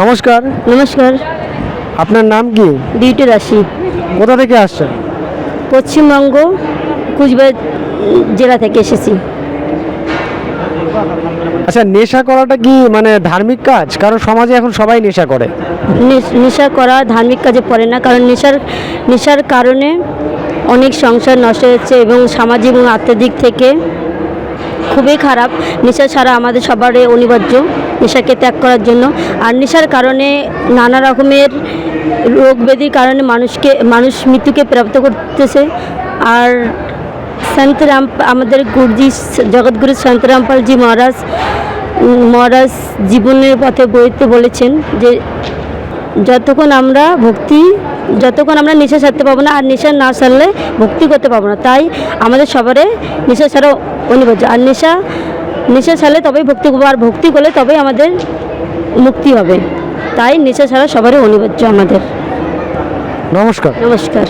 নমস্কার। নমস্কার। আপনার নাম কি? বিউটি রাশি। কোথা থেকে আসছেন? পশ্চিমবঙ্গ কুচবিহার জেলা থেকে এসেছি। আচ্ছা, নেশা করাটা কি মানে ধার্মিক কাজ? কারণ সমাজে এখন সবাই নেশা করে। নেশা করা ধার্মিক কাজে পড়ে না, কারণ নেশার কারণে অনেক সংসার নষ্ট হচ্ছে এবং সামাজিক এবং আর্থিক দিক থেকে খুবই খারাপ। নেশা ছাড়া আমাদের সবারই অনিবার্য নেশাকে ত্যাগ করার জন্য। আর নেশার কারণে নানা রকমের রোগ ব্যাধির কারণে মানুষ মৃত্যুকে প্রাপ্ত করতেছে। আর সন্তরাম আমাদের গুরুজি জগৎগুরু সন্তরামপালজি মহারাজ জীবনের পথে বইতে বলেছেন যে যতক্ষণ আমরা নেশা ছাড়তে পারবো না, আর নেশা না ছাড়লে ভক্তি করতে পারবো না। তাই আমাদের সবারই নেশা ছাড়া অনিবার্য। আর নেশা ছাড়লে তবেই ভক্তি করবো, আর ভক্তি করলে তবেই আমাদের মুক্তি হবে। তাই নেশা ছাড়া সবারই অনিবার্য আমাদের। নমস্কার। নমস্কার।